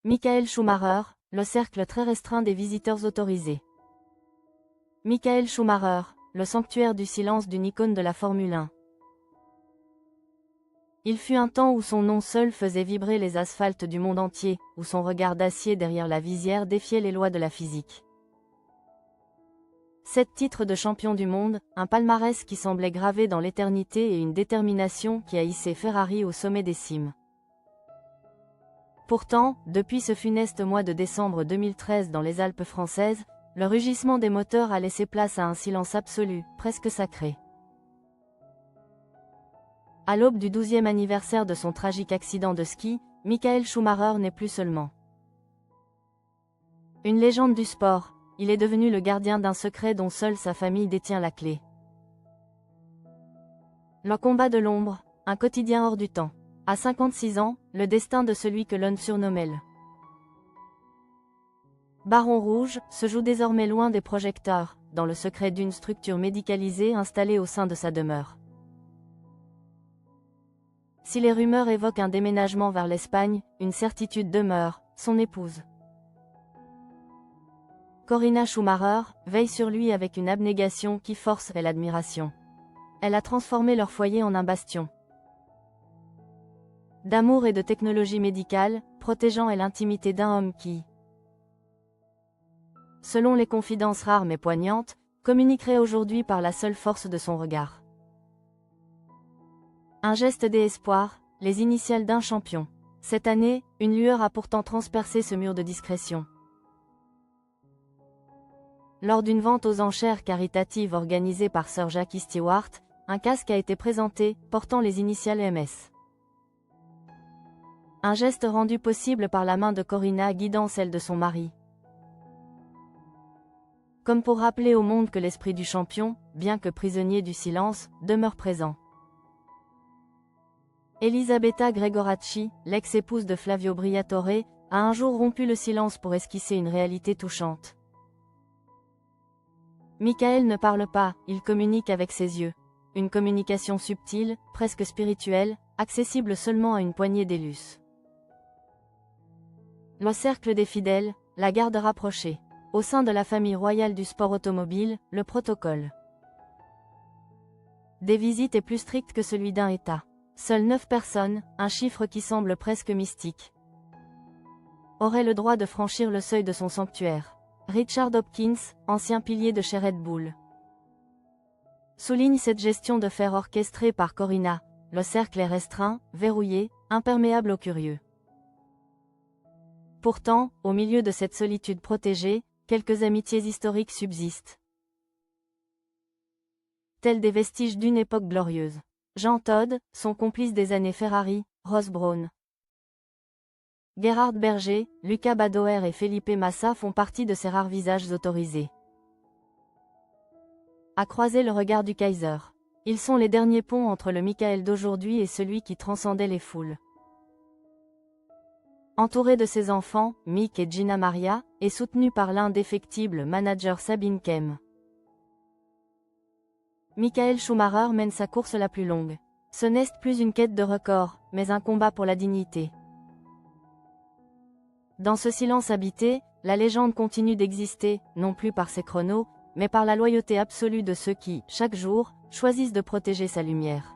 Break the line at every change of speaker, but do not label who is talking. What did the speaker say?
Michael Schumacher, le cercle très restreint des visiteurs autorisés. Michael Schumacher, le sanctuaire du silence d'une icône de la Formule 1. Il fut un temps où son nom seul faisait vibrer les asphaltes du monde entier, où son regard d'acier derrière la visière défiait les lois de la physique. 7 titres de champion du monde, un palmarès qui semblait gravé dans l'éternité et une détermination qui a hissé Ferrari au sommet des cimes. Pourtant, depuis ce funeste mois de décembre 2013 dans les Alpes françaises, le rugissement des moteurs a laissé place à un silence absolu, presque sacré. À l'aube du 12e anniversaire de son tragique accident de ski, Michael Schumacher n'est plus seulement une légende du sport, il est devenu le gardien d'un secret dont seule sa famille détient la clé. Le combat de l'ombre, un quotidien hors du temps. À 56 ans, le destin de celui que l'on surnommait le Baron Rouge se joue désormais loin des projecteurs, dans le secret d'une structure médicalisée installée au sein de sa demeure. Si les rumeurs évoquent un déménagement vers l'Espagne, une certitude demeure, son épouse Corinna Schumacher veille sur lui avec une abnégation qui forcerait l'admiration. Elle a transformé leur foyer en un bastion d'amour et de technologie médicale, protégeant l'intimité d'un homme qui, selon les confidences rares mais poignantes, communiquerait aujourd'hui par la seule force de son regard. Un geste d'espoir, les initiales d'un champion. Cette année, une lueur a pourtant transpercé ce mur de discrétion. Lors d'une vente aux enchères caritative organisée par Sir Jackie Stewart, un casque a été présenté, portant les initiales MS. Un geste rendu possible par la main de Corinna guidant celle de son mari. Comme pour rappeler au monde que l'esprit du champion, bien que prisonnier du silence, demeure présent. Elisabetta Gregoracci, l'ex-épouse de Flavio Briatore, a un jour rompu le silence pour esquisser une réalité touchante. Michael ne parle pas, il communique avec ses yeux. Une communication subtile, presque spirituelle, accessible seulement à une poignée d'élus. Le cercle des fidèles, la garde rapprochée. Au sein de la famille royale du sport automobile, le protocole des visites est plus strict que celui d'un État. Seules 9 personnes, un chiffre qui semble presque mystique, auraient le droit de franchir le seuil de son sanctuaire. Richard Hopkins, ancien pilier de chez Red Bull, souligne cette gestion de fer orchestrée par Corinna. Le cercle est restreint, verrouillé, imperméable aux curieux. Pourtant, au milieu de cette solitude protégée, quelques amitiés historiques subsistent, tels des vestiges d'une époque glorieuse. Jean Todt, son complice des années Ferrari, Ross Brawn, Gerhard Berger, Luca Badoer et Felipe Massa font partie de ces rares visages autorisés à croiser le regard du Kaiser. Ils sont les derniers ponts entre le Michael d'aujourd'hui et celui qui transcendait les foules. Entouré de ses enfants, Mick et Gina Maria, et soutenu par l'indéfectible manager Sabine Kehm, Michael Schumacher mène sa course la plus longue. Ce n'est plus une quête de record, mais un combat pour la dignité. Dans ce silence habité, la légende continue d'exister, non plus par ses chronos, mais par la loyauté absolue de ceux qui, chaque jour, choisissent de protéger sa lumière.